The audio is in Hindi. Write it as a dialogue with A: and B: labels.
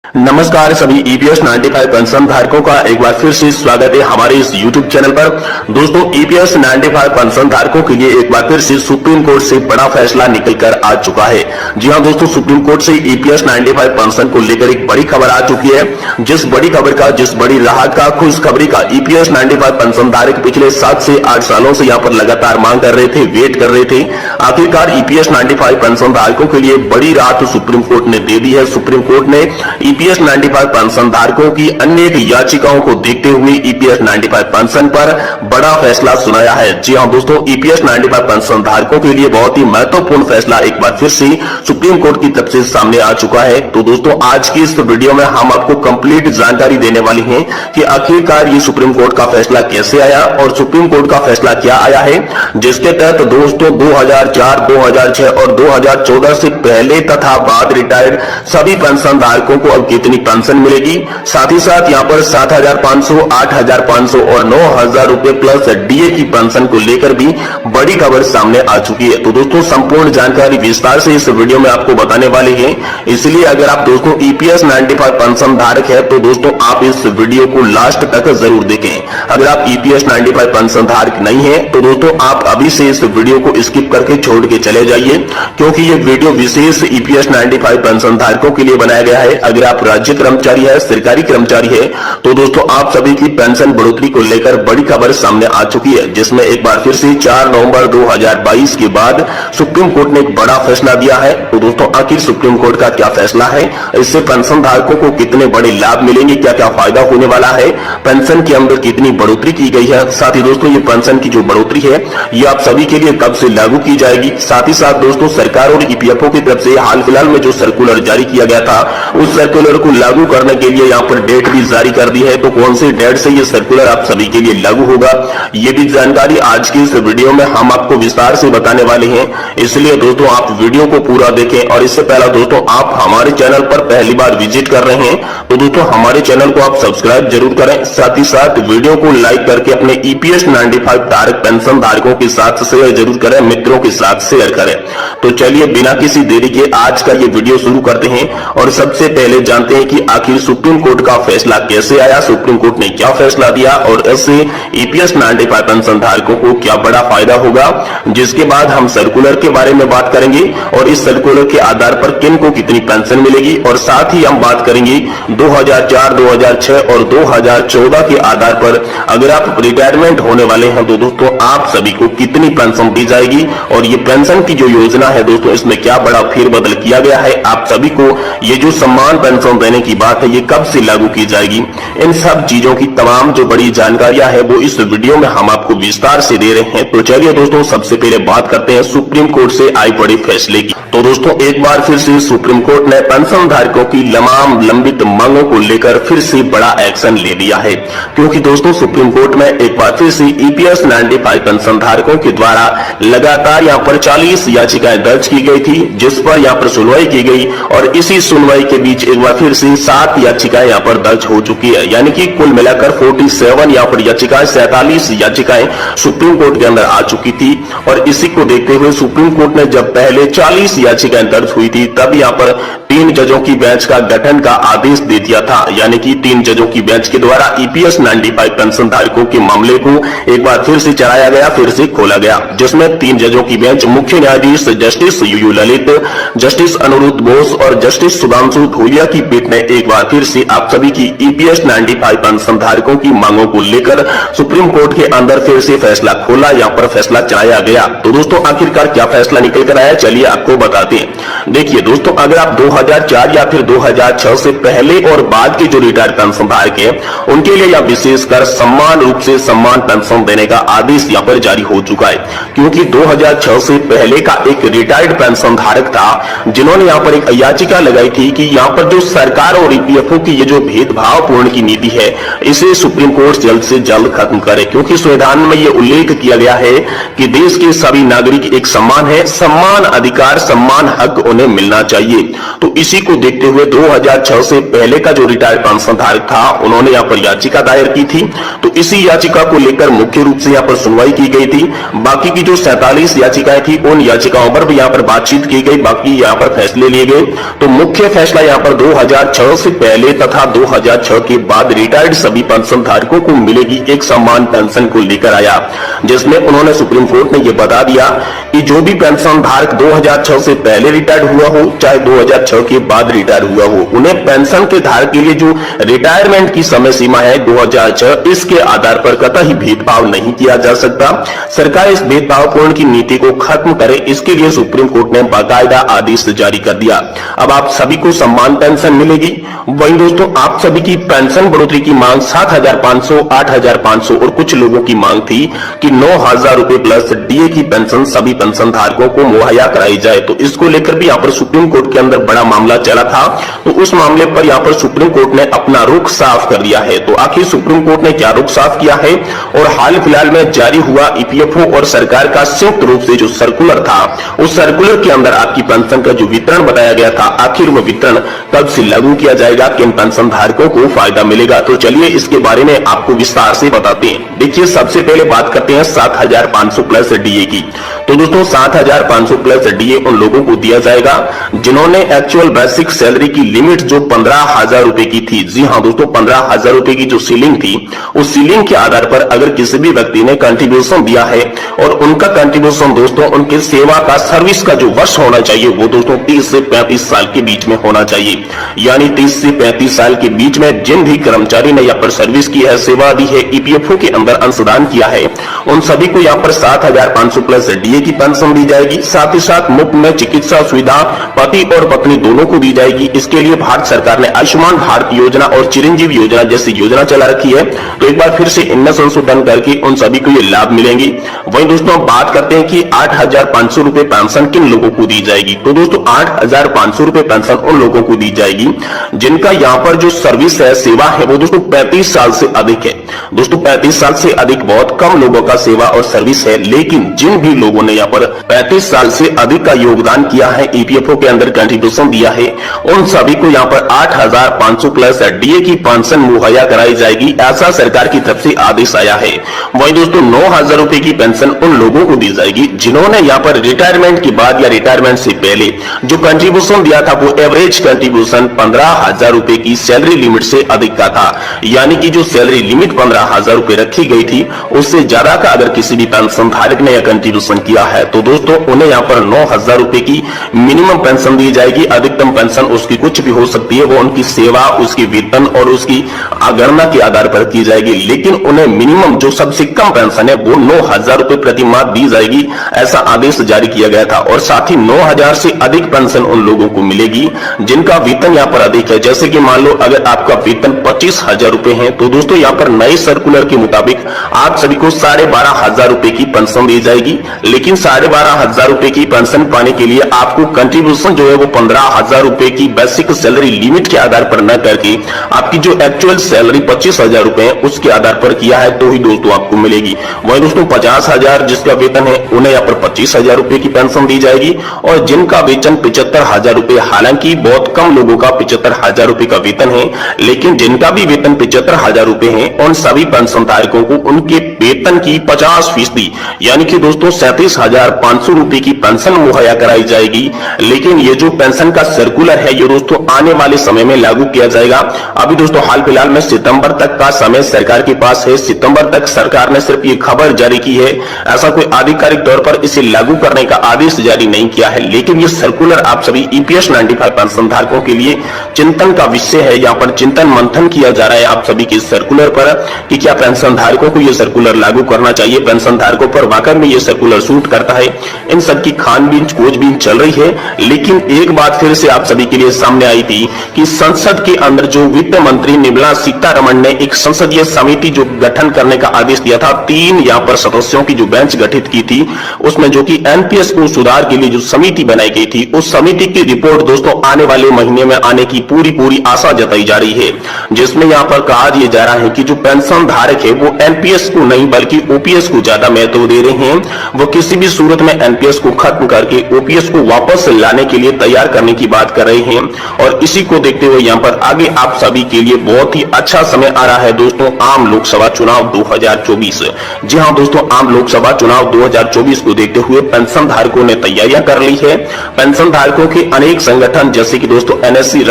A: नमस्कार सभी ईपीएस 95 पेंशन धारकों का एक बार फिर से स्वागत है हमारे इस यूट्यूब चैनल पर। दोस्तों ईपीएस 95 पेंशन धारकों के लिए एक बार फिर से सुप्रीम कोर्ट से बड़ा फैसला निकल कर आ चुका है। जी हां दोस्तों, सुप्रीम कोर्ट से ईपीएस 95 पेंशन को लेकर एक बड़ी खबर आ चुकी है। जिस बड़ी राहत का, खुशखबरी का ईपीएस 95 पेंशन धारक पिछले 7 से 8 सालों से यहाँ पर लगातार मांग कर रहे थे, वेट कर रहे थे। आखिरकार ईपीएस 95 पेंशन धारकों के लिए बड़ी राहत सुप्रीम कोर्ट ने दे दी है। सुप्रीम कोर्ट ने ईपीएस 95 पेंशन धारकों की अन्य याचिकाओं को देखते हुए ईपीएस 95 पेंशन पर बड़ा फैसला सुनाया है। जी हां दोस्तों, ईपीएस 95 पेंशन धारकों के लिए बहुत ही महत्वपूर्ण फैसला एक बार फिर से सुप्रीम कोर्ट की तरफ से सामने आ चुका है। तो दोस्तों आज की इस वीडियो में हम आपको कंप्लीट जानकारी देने वाली हैं कि आखिरकार ये सुप्रीम कोर्ट का फैसला कैसे आया और सुप्रीम कोर्ट का फैसला क्या आया है, जिसके तहत दोस्तों 2004, 2006 और 2014 से पहले तथा बाद रिटायर्ड सभी पेंशन धारकों को अब कितनी पेंशन मिलेगी, साथ ही साथ यहाँ पर 7,500, 8,500 और 9,000 रुपए प्लस डीए की पेंशन को लेकर भी बड़ी खबर सामने आ चुकी है। तो दोस्तों संपूर्ण जानकारी विस्तार से इस वीडियो में आपको बताने वाले हैं, इसलिए अगर आप दोस्तों ईपीएस 95 पेंशन धारक है तो दोस्तों आप इस वीडियो को लास्ट तक जरूर देखें। अगर आप ईपीएस 95 पेंशन धारक नहीं है तो दोस्तों आप अभी से इस वीडियो को स्किप करके छोड़ के चले जाइए, क्योंकि ये वीडियो विशेष ईपीएस 95 पेंशन धारकों के लिए बनाया गया है। अगर आप राज्य कर्मचारी है, सरकारी कर्मचारी है तो दोस्तों आप सभी की पेंशन बढ़ोतरी को लेकर बड़ी खबर सामने आ चुकी है, जिसमें एक बार फिर से 4 नवंबर 2022 के बाद सुप्रीम कोर्ट ने एक बड़ा फैसला दिया है। तो दोस्तों आखिर सुप्रीम कोर्ट का क्या फैसला है, इससे पेंशन धारकों को कितने बड़े लाभ मिलेंगे, क्या क्या फायदा होने वाला है, पेंशन के अंदर कितनी बढ़ोतरी की गई है, साथ ही दोस्तों ये पेंशन की जो बढ़ोतरी है ये आप सभी के लिए कब से लागू की जाएगी, साथ ही साथ दोस्तों सरकार और ईपीएफओ की तरफ से हाल फिलहाल में जो सर्कुलर जारी किया गया था उस सर्कुलर को लागू करने के लिए यहाँ पर डेट भी जारी कर दी है। तो कौन सी डेट से ये सर्कुलर आप सभी के लिए लागू होगा, ये भी जानकारी आज की इस वीडियो में हम आपको विस्तार से बताने वाले हैं, इसलिए दोस्तों आप वीडियो को पूरा देखें। और इससे पहले दोस्तों आप हमारे चैनल पर पहली बार विजिट कर रहे हैं तो दोस्तों हमारे चैनल को आप सब्सक्राइब जरूर करें, साथ ही साथ वीडियो को लाइक करके अपने ईपीएस 95 धारक पेंशन धारकों के साथ शेयर जरूर करें, मित्रों के साथ शेयर करें। तो चलिए बिना किसी देरी के आज का ये वीडियो शुरू करते हैं और सबसे पहले जानते हैं कि आखिर सुप्रीम कोर्ट का फैसला कैसे आया, सुप्रीम कोर्ट ने क्या फैसला दिया और इससे ईपीएस 95 पेंशन धारकों को क्या बड़ा फायदा होगा, जिसके बाद हम सर्कुलर के बारे में बात करेंगे और इस सर्कुलर के आधार पर किन को कितनी पेंशन मिलेगी, और साथ ही हम बात करेंगे 2004, 2006 और 2014 के आधार पर अगर आप रिटायरमेंट होने वाले हैं तो दोस्तों आप सभी को कितनी पेंशन दी जाएगी, और ये पेंशन की जो योजना है दोस्तों इसमें क्या बड़ा फेरबदल किया गया है, आप सभी को ये जो सम्मान पेंशन देने की बात है ये कब से लागू की जाएगी, इन सब चीजों की तमाम जो बड़ी जानकारियां है वो इस वीडियो में हम आपको विस्तार से दे रहे हैं। तो चलिए दोस्तों सबसे पहले बात करते हैं सुप्रीम कोर्ट से आई बड़े फैसले की। तो दोस्तों एक बार फिर से सुप्रीम कोर्ट ने पेंशन धारकों की तमाम लंबित मांगों को लेकर फिर से बड़ा एक्शन ले लिया है, क्योंकि दोस्तों सुप्रीम कोर्ट में एक बार फिर से ईपीएस 95 पेंशन धारकों के द्वारा लगातार यहाँ पर 40 याचिकाएं दर्ज की गई थी, जिस पर यहाँ पर सुनवाई की गई और इसी सुनवाई के बीच एक बार फिर से 7 याचिकाएं यहाँ पर दर्ज हो चुकी है, यानी कि कुल मिलाकर 47 यहाँ पर याचिकाएं, 47 याचिकाएं सुप्रीम कोर्ट के अंदर आ चुकी थी। और इसी को देखते हुए सुप्रीम कोर्ट ने जब पहले 40 याचिकाएं दर्ज हुई थी तब यहाँ पर 3 जजों की बेंच का गठन का आदेश दे दिया था, यानी कि 3 जजों की बेंच के द्वारा ईपीएस 95 पेंशन धारकों के मामले को एक बार फिर से चलाया गया, फिर से खोला गया, जिसमें 3 जजों की बेंच मुख्य न्यायाधीश justice U U Lalit, justice Aniruddha Bose और जस्टिस सुधांशु धूलिया की पीठ ने एक बार फिर से आप सभी की ईपीएस 95 पेंशन धारकों की मांगों को लेकर सुप्रीम कोर्ट के अंदर फिर से फैसला खोला, यहाँ पर फैसला चलाया गया। तो दोस्तों आखिरकार क्या फैसला निकल कर आया, चलिए आपको बताते हैं। देखिए दोस्तों अगर आप 2004 या फिर 2006 से पहले और बाद के जो रिटायर्ड पेंशन धारक है उनके लिए यह विशेषकर समान रूप से सम्मान पेंशन देने का आदेश यहाँ पर जारी हो चुका है, क्योंकि 2006 से पहले का एक रिटायर्ड पेंशन धारक था जिन्होंने यहाँ पर एक याचिका लगाई थी कि यहाँ पर जो सरकार और ईपीएफओ की ये जो भेदभावपूर्ण की नीति है इसे सुप्रीम कोर्ट जल्द से जल्द खत्म करे, क्योंकि संविधान में ये उल्लेख किया गया है कि देश के सभी नागरिक एक समान है, समान अधिकार सम्मान हक उन्हें मिलना चाहिए। तो इसी को देखते हुए 2006 से पहले का जो रिटायर्ड पेंशन धारक था उन्होंने यहाँ पर याचिका दायर की थी। तो इसी याचिका को लेकर मुख्य रूप से यहाँ पर सुनवाई की गई थी। बाकी की जो 47 याचिकाएं थी उन याचिकाओं पर भी यहाँ पर बातचीत की गई, बाकी यहाँ पर फैसले लिए गए। तो मुख्य फैसला यहाँ पर 2006 से पहले तथा 2006 के बाद रिटायर्ड सभी पेंशन धारकों को मिलेगी एक समान पेंशन को लेकर आया, जिसमें उन्होंने सुप्रीम कोर्ट ने यह बता दिया कि जो भी पेंशन धारक 2006 से पहले रिटायर्ड हुआ हो चाहे 2006 के बाद रिटायर हुआ हो, उन्हें पेंशन के धारक के लिए जो रिटायरमेंट की समय सीमा है 2006, इसके आधार पर कतई भेदभाव नहीं किया जा सकता। सरकार इस भेदभावपूर्ण की नीति को खत्म करे, इसके लिए सुप्रीम कोर्ट ने बाकायदा आदेश जारी कर दिया। अब आप सभी को समान पेंशन मिलेगी। वहीं दोस्तों आप सभी की पेंशन बढ़ोतरी की मांग 7,500, 8,500 और कुछ लोगों की मांग थी कि 9,000 रुपए प्लस डीए की पेंशन सभी पेंशन धारकों को मुहैया कराई जाए। तो इसको लेकर भी यहाँ पर सुप्रीम कोर्ट के अंदर बड़ा मामला चला था। तो उस मामले पर यहाँ पर सुप्रीम कोर्ट ने अपना रुख साफ कर दिया है। तो आखिर सुप्रीम कोर्ट ने क्या रुख साफ किया है और हाल फिलहाल में जारी हुआ ईपीएफओ और सरकार का संयुक्त रूप से जो सर्कुलर था, उस सर्कुलर के अंदर आपकी पेंशन का जो वितरण बताया गया था, आखिर वो वितरण कब से लागू किया जाएगा, किन पेंशन धारकों को फायदा मिलेगा। तो चलिए इसके बारे में आपको विस्तार से बताते हैं। देखिए सबसे पहले बात करते हैं 7,500 प्लस डीए की। तो दोस्तों 7,500 प्लस डीए उन लोगों को दिया जाएगा जिन्होंने एक्चुअल बेसिक सैलरी की लिमिट जो 15,000 रुपए की थी, जी हां दोस्तों 15,000 रुपए की जो सीलिंग थी, उस सीलिंग के आधार पर अगर किसी भी व्यक्ति ने कंट्रीब्यूशन दिया है और उनका कंट्रीब्यूशन दोस्तों उनके सेवा का सर्विस का जो वर्ष होना चाहिए वो दोस्तों 30 से 35 साल के बीच में होना चाहिए। यानी 30 से 35 साल के बीच में जिन भी कर्मचारी ने यहाँ पर सर्विस की है, सेवा दी है, ईपीएफओ के अंदर अंशदान किया है, उन सभी को यहाँ पर 7,500 प्लस डीए की पेंशन दी जाएगी। साथ ही साथ मुफ्त में चिकित्सा सुविधा पति और पत्नी दोनों को दी जाएगी। इसके लिए भारत सरकार ने आयुष्मान भारत योजना और चिरंजीवी योजना जैसी योजना चला रखी है। तो एक बार फिर से इनमें संशोधन करके उन सभी को ये लाभ मिलेंगे। वहीं दोस्तों बात करते हैं कि 8,500 रुपए पेंशन किन लोगों को दी जाएगी। तो दोस्तों 8,500 रुपए पेंशन उन लोगों को दी जाएगी जिनका यहाँ पर जो सर्विस है, सेवा है, वो दोस्तों 35 साल से अधिक है। दोस्तों 35 साल से अधिक बहुत कम लोगों का सेवा और सर्विस है, लेकिन जिन भी लोगों ने यहाँ पर 35 साल से अधिक का योगदान किया है, ईपीएफओ के अंदर कंट्रीब्यूशन दिया है, उन सभी को यहाँ पर 8,500 प्लस डीए की पेंशन मुहैया कराई जाएगी। ऐसा सरकार की तरफ से आदेश आया है। वहीं दोस्तों 9,000 रुपए की पेंशन उन लोगों को दी जाएगी जिन्होंने यहाँ पर रिटायरमेंट के बाद या रिटायरमेंट से पहले जो कंट्रीब्यूशन दिया था वो एवरेज कंट्रीब्यूशन 15,000 रुपए की सैलरी लिमिट से अधिक का था। यानी कि जो सैलरी लिमिट 15,000 रुपए रखी गई थी उससे ज्यादा का अगर किसी भी पेंशन धारक ने यह कंट्रीब्यूशन किया है तो दोस्तों उन्हें यहाँ पर 9,000 रुपए की मिनिमम पेंशन दी जाएगी। अधिकतम पेंशन उसकी कुछ भी हो सकती है, वो उनकी सेवा, उसकी वेतन और उसकी गणना के आधार पर की जाएगी, लेकिन उन्हें मिनिमम जो सबसे कम पेंशन है वो 9,000 रुपए प्रति माह दी जाएगी। ऐसा आदेश जारी किया गया था। और साथ ही 9,000 से अधिक पेंशन उन लोगों को मिलेगी जिनका वेतन यहाँ पर अधिक है। जैसे कि मान लो अगर आपका वेतन 25,000 रुपए है तो दोस्तों यहाँ पर नए सर्कुलर के मुताबिक आप सभी को 12,500 रुपए की पेंशन दी जाएगी। लेकिन 12,500 रुपए की पेंशन पाने के लिए आपको कंट्रीब्यूशन जो है वो 15,000 रुपए की बेसिक सैलरी लिमिट के आधार पर न करके आपकी जो एक्चुअल सैलरी 25,000 रुपए है उसके आधार पर किया है तो ही दोस्तों आपको मिलेगी। वहीं दोस्तों 50,000 जिसका वेतन है उन्हें यहाँ पर 25,000 रुपए की पेंशन दी जाएगी। और जिनका वेतन 75,000 रुपए, हालांकि बहुत कम लोगों का 75,000 रुपए का वेतन है, लेकिन जिनका भी वेतन 75,000 रुपए है उन सभी पेंशन धारकों को उनके वेतन की 50% यानी कि दोस्तों 37,500 रुपए की पेंशन मुहैया कराई जाएगी। लेकिन ये जो पेंशन का सर्कुलर है ये दोस्तों आने वाले समय में लागू किया जाएगा। अभी दोस्तों हाल फिलहाल में सितंबर तक का समय सरकार के पास है। सितंबर तक सरकार ने सिर्फ ये खबर जारी की है, ऐसा कोई आधिकारिक तौर पर इसे लागू करने का आदेश जारी नहीं किया है। लेकिन ये सर्कुलर आप सभी ईपीएस 95 पेंशन धारकों के लिए चिंतन का विषय है। यहाँ पर चिंतन मंथन किया जा रहा है आप सभी के सर्कुलर पर कि क्या पेंशन धारकों को ये सर्कुलर लागू करना चाहिए, पेंशन धारकों पर वाकई में ये सर्कुलर सूट करता है। इन सब की खानबीन खोजबीन चल रही है। लेकिन एक बात फिर से आप सभी के लिए सामने आई थी कि संसद के अंदर जो वित्त मंत्री निर्मला सीतारमण ने एक संसदीय समिति जो गठन करने का आदेश दिया था, 3 यहाँ पर सदस्यों की जो बेंच गठित की थी, उसमें जो कि एनपीएस को सुधार के लिए जो समिति बनाई गई थी, उस समिति की रिपोर्ट दोस्तों आने वाले महीने में आने की पूरी आशा जताई जा रही है। जिसमें यहाँ पर कहा जा रहा है कि जो पेंशन धारक है वो एनपीएस को नहीं बल्कि ओपीएस को ज्यादा महत्व दे रहे हैं। वो किसी भी सूरत में एनपीएस को खत्म करके ओपीएस को वापस लाने के लिए तैयार करने की बात कर रहे हैं और इसी को देखते हुए यहाँ पर आगे आप सभी के लिए बहुत ही अच्छा समय आ रहा है दोस्तों, आम लोकसभा चुनाव 2024। जी हाँ दोस्तों, आम लोकसभा चुनाव 2024 को देखते हुए पेंशन धारकों ने तैयारियां कर ली है। पेंशन धारकों के अनेक संगठन जैसे कि दोस्तों एनएससी